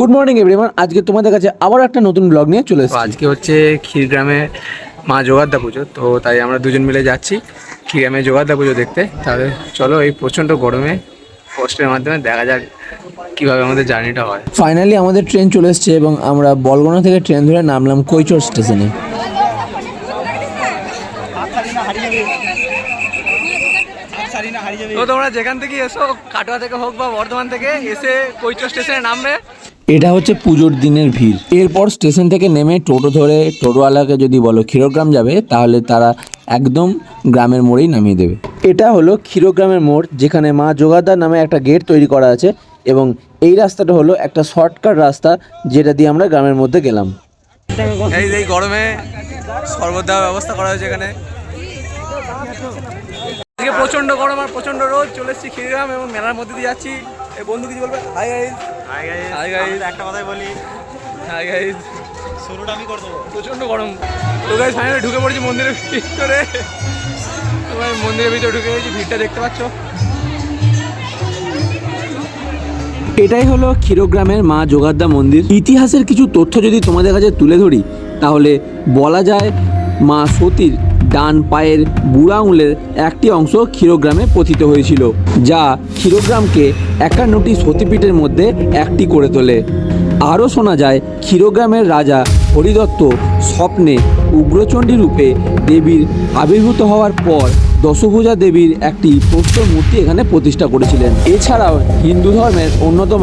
Good morning everyone. আজকে তোমাদের কাছে আবার একটা নতুন ব্লগ নিয়ে চলে এসেছি। আজকে হচ্ছে ক্ষীরগ্রামে মা জোগাড়দা পুজো, তো তাই আমরা দুজন মিলে যাচ্ছি ক্ষীরগ্রামে জোগাড়দা পুজো দেখতে। তাহলে চলো, এই প্রচণ্ড গরমে কষ্টের মাধ্যমে দেখা যাক কীভাবে আমাদের জার্নিটা হয়। ফাইনালি আমাদের ট্রেন চলে এসেছে এবং আমরা বলগোনা থেকে ট্রেন ধরে নামলাম কৈচর স্টেশনে। তো তোমরা যেখান থেকে এসো, কাটোয়া থেকে হোক বা বর্ধমান থেকে, এসে কৈচর স্টেশনে নামবে। এটা হচ্ছে পুজোর দিনের ভিড়। এরপর স্টেশন থেকে নেমে টোটো ধরে, টোটোওয়ালাকে যদি বলো ক্ষীরগ্রাম যাবে, তাহলে তারা একদম গ্রামের মোড়েই নামিয়ে দেবে। এটা হলো ক্ষীরগ্রামের মোড়, যেখানে মা জোগাড়দার নামে একটা গেট তৈরি করা আছে এবং এই রাস্তাটা হলো একটা শর্টকাট রাস্তা, যেটা দিয়ে আমরা গ্রামের মধ্যে গেলাম। এই গরমে শরবত দেওয়ার ব্যবস্থা করা হয়েছে এখানে। আজকে প্রচণ্ড গরম আর প্রচণ্ড রোদ। চলে এসেছি ক্ষীরগ্রাম এবং মেলার মধ্যে দিয়ে যাচ্ছি। এই বন্ধু কিছু বলবে? Hi guys. Hi guys. একটা কথাই বলি, হাই গাইস। শুরুটা আমি করে দেবো। প্রচণ্ড গরম। তো গাইস ফাইনালি ঢুকে পড়েছি মন্দিরের ভিতরে। মন্দিরের ভিতরে ঢুকে গেছি, ভিড়টা দেখতে পাচ্ছ। এটাই হলো ক্ষীরগ্রামের মা জোগাড়দা মন্দির। ইতিহাসের কিছু তথ্য যদি তোমাদের কাছে তুলে ধরি, তাহলে বলা যায় মা সতীর ডান পায়ের বুড়া আঙুলের একটি অংশ ক্ষীরগ্রামে পতিত হয়েছিল, যা ক্ষীরগ্রামকে 51টি সতীপীঠের মধ্যে একটি করে তোলে। আরও শোনা যায় ক্ষীরগ্রামের রাজা হরিদত্ত স্বপ্নে উগ্রচণ্ডী রূপে দেবীর আবির্ভূত হওয়ার পর দশভুজা দেবীর একটি প্রস্তর মূর্তি এখানে প্রতিষ্ঠা করেছিলেন। এছাড়াও হিন্দু ধর্মের অন্যতম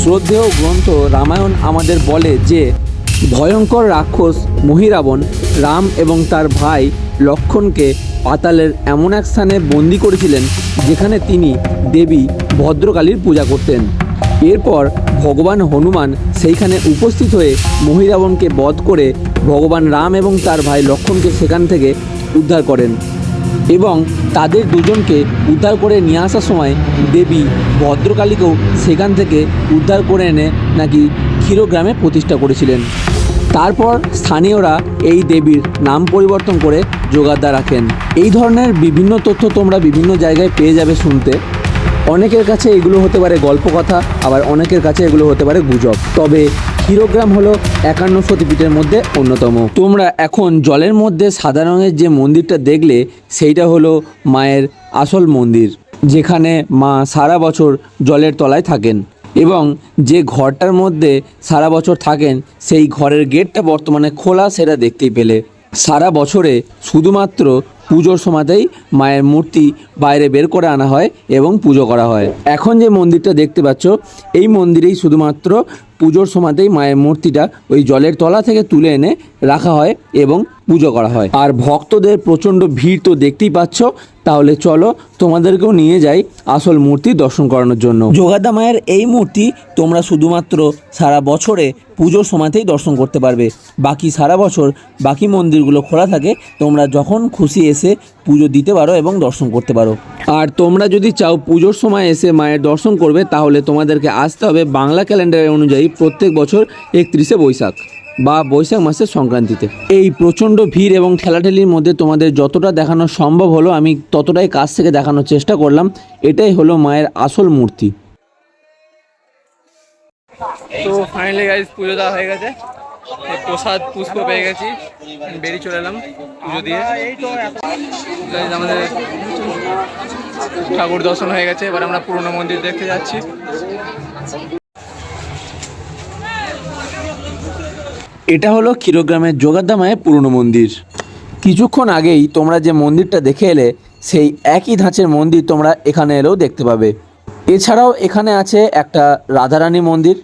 শ্রদ্ধেয় গ্রন্থ রামায়ণ আমাদের বলে যে ভয়ঙ্কর রাক্ষস মহিরাবণ রাম এবং তার ভাই লক্ষ্মণকে পাতালের এমন এক স্থানে বন্দি করেছিলেন, যেখানে তিনি দেবী ভদ্রকালীর পূজা করতেন। এরপর ভগবান হনুমান সেইখানে উপস্থিত হয়ে মহিরাবণকে বধ করে ভগবান রাম এবং তার ভাই লক্ষ্মণকে সেখান থেকে উদ্ধার করেন এবং তাদের দুজনকে উদ্ধার করে নিয়ে আসার সময় দেবী ভদ্রকালীকেও সেখান থেকে উদ্ধার করে এনে নাকি ক্ষীরগ্রামে প্রতিষ্ঠা করেছিলেন। তারপর স্থানীয়রা এই দেবীর নাম পরিবর্তন করে জোগাড়দা রাখেন। এই ধরনের বিভিন্ন তথ্য তোমরা বিভিন্ন জায়গায় পেয়ে যাবে শুনতে। অনেকের কাছে এগুলো হতে পারে গল্প কথা, আবার অনেকের কাছে এগুলো হতে পারে গুজব। তবে ক্ষীরগ্রাম হলো 51 সতীপীঠের মধ্যে অন্যতম। তোমরা এখন জলের মধ্যে সাদা রঙের যে মন্দিরটা দেখলে, সেইটা হলো মায়ের আসল মন্দির, যেখানে মা সারা বছর জলের তলায় থাকেন এবং যে ঘরটার মধ্যে সারা বছর থাকেন সেই ঘরের গেটটা বর্তমানে খোলা, সেটা দেখতেই পেলে। সারা বছরে শুধুমাত্র পুজোর সময়তেই মায়ের মূর্তি বাইরে বের করে আনা হয় এবং পুজো করা হয়। এখন যে মন্দিরটা দেখতে পাচ্ছ, এই মন্দিরেই শুধুমাত্র পুজোর সময়তেই মায়ের মূর্তিটা ওই জলের তলা থেকে তুলে এনে রাখা হয় এবং পুজো করা হয়। আর ভক্তদের প্রচণ্ড ভিড় তো দেখতেই পাচ্ছ। তাহলে চলো তোমাদেরকেও নিয়ে যাই আসল মূর্তি দর্শন করানোর জন্য। জোগাড়দা মায়ের এই মূর্তি তোমরা শুধুমাত্র সারা বছরে পুজোর সময়তেই দর্শন করতে পারবে। বাকি সারা বছর বাকি মন্দিরগুলো খোলা থাকে, তোমরা যখন খুশি এসে পুজো দিতে পারো এবং দর্শন করতে পারো। আর তোমরা যদি চাও পুজোর সময় এসে মায়ের দর্শন করবে, তাহলে তোমাদেরকে আসতে হবে বাংলা ক্যালেন্ডার অনুযায়ী প্রত্যেক বছর 31শে বৈশাখ বা বৈশাখ মাসের সংক্রান্তিতে। এই প্রচণ্ড ভিড় এবং ঠেলাঠেলির মধ্যে তোমাদের যতটা দেখানো সম্ভব হলো, আমি ততটাই কাছ থেকে দেখানোর চেষ্টা করলাম। এটাই হলো মায়ের আসল মূর্তি। তো ফাইনালি গাইস পুজো দেওয়া হয়ে গেছে, প্রসাদ পুষ্প পেয়ে গেছি, বেরিয়ে চলে এলাম পুজো দিয়ে। আমাদের ঠাকুর দর্শন হয়ে গেছে, এবার আমরা পুরনো মন্দির দেখতে যাচ্ছি। এটা হলো ক্ষীরগ্রামের জোগাড়দা মায়ের পুরনো মন্দির। কিছুক্ষণ আগেই তোমরা যে মন্দিরটা দেখে এলে, সেই একই ধাঁচের মন্দির তোমরা এখানে এলেও দেখতে পাবে। এছাড়াও এখানে আছে একটা রাধারানী মন্দির।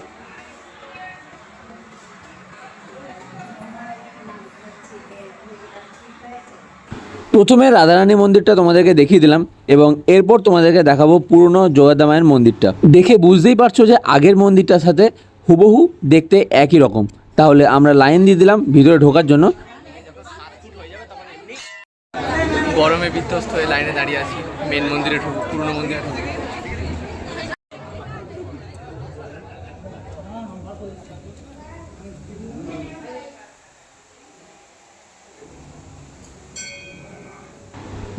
প্রথমে রাধারানী মন্দিরটা তোমাদেরকে দেখিয়ে দিলাম এবং এরপর তোমাদেরকে দেখাবো পুরনো জোগাড়দা মায়ের মন্দিরটা। দেখে বুঝতেই পারছো যে আগের মন্দিরটার সাথে হুবহু দেখতে একই রকম। তাহলে আমরা লাইন দিয়ে দিলাম ভিতরে ঢোকার জন্য। গরমে বিধ্বস্ত হয়ে লাইনে দাঁড়িয়ে আছি মেন মন্দিরে ঢুকবো, পুরনো মন্দিরে ঢুকবো।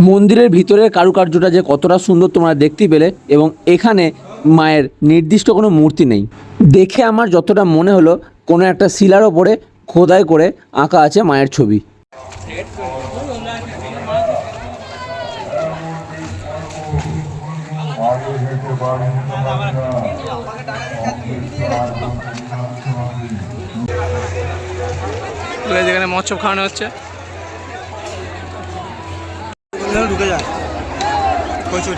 মন্দিরের ভিতরের কারুকার্যটা যে কতটা সুন্দর তোমরা দেখতেই পেলে এবং এখানে মায়ের নির্দিষ্ট কোনো মূর্তি নেই। দেখে আমার যতটা মনে হলো কোনো একটা শিলার ওপরে খোদাই করে আঁকা আছে মায়ের ছবি। যেখানে মৎস্য খাওয়ানো হচ্ছে ঢুকে যায়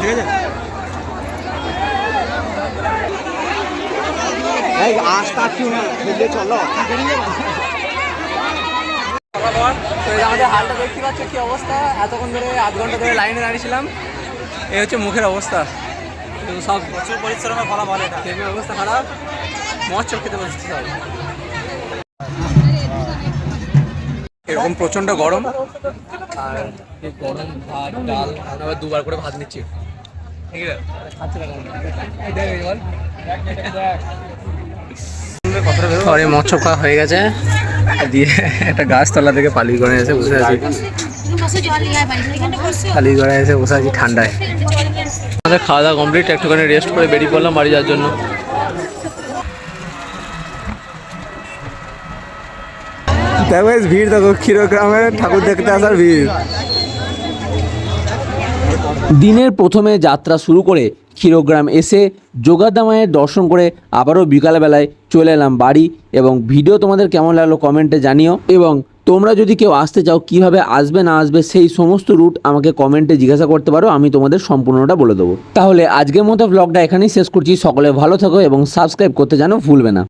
ঠিক আছে। আমাদের হালটা দেখতে পাচ্ছ কি অবস্থা, এতক্ষণ ধরে আধ ঘন্টা ধরে লাইনে দাঁড়িয়েছিলাম। এই হচ্ছে মুখের অবস্থা, সব প্রচুর পরিশ্রমের ফলাফল। এটা খেয়ে অবস্থা খারাপ, মৎস্য খেতে বসেছি সব। এরকম প্রচণ্ড গরম, আর এই গরম ভাত ডাল আমরা আবার দুবার করে ভাত নিচ্ছি, ঠিক আছে। মৎস্য খাওয়া হয়ে গেছে, দিয়ে একটা গাছতলা থেকে পালিয়ে করে এসে বসে আছি, পালিয়ে করে এসে বসে আছি ঠান্ডায়। আমাদের খাওয়া দাওয়া কমপ্লিট, একটুখানি রেস্ট করে বেরিয়ে পড়লাম বাড়ি যাওয়ার জন্য। দেখো ভিড়, দেখো ক্ষীরগ্রামে ঠাকুর দেখতে আসার ভিড়। দিনের প্রথমে যাত্রা শুরু করে ক্ষীরগ্রাম এসে যোগাদ্দা মায়ের দর্শন করে আবারও বিকালবেলায় চলে এলাম বাড়ি। এবং ভিডিও তোমাদের কেমন লাগলো কমেন্টে জানিও, এবং তোমরা যদি কেউ আসতে চাও কিভাবে আসবে না আসবে সেই সমস্ত রুট আমাকে কমেন্টে জিজ্ঞাসা করতে পারো, আমি তোমাদের সম্পূর্ণটা বলে দেবো। তাহলে আজকের মতো ব্লগটা এখানেই শেষ করছি। সকলে ভালো থাকো এবং সাবস্ক্রাইব করতে যেন ভুলবে না।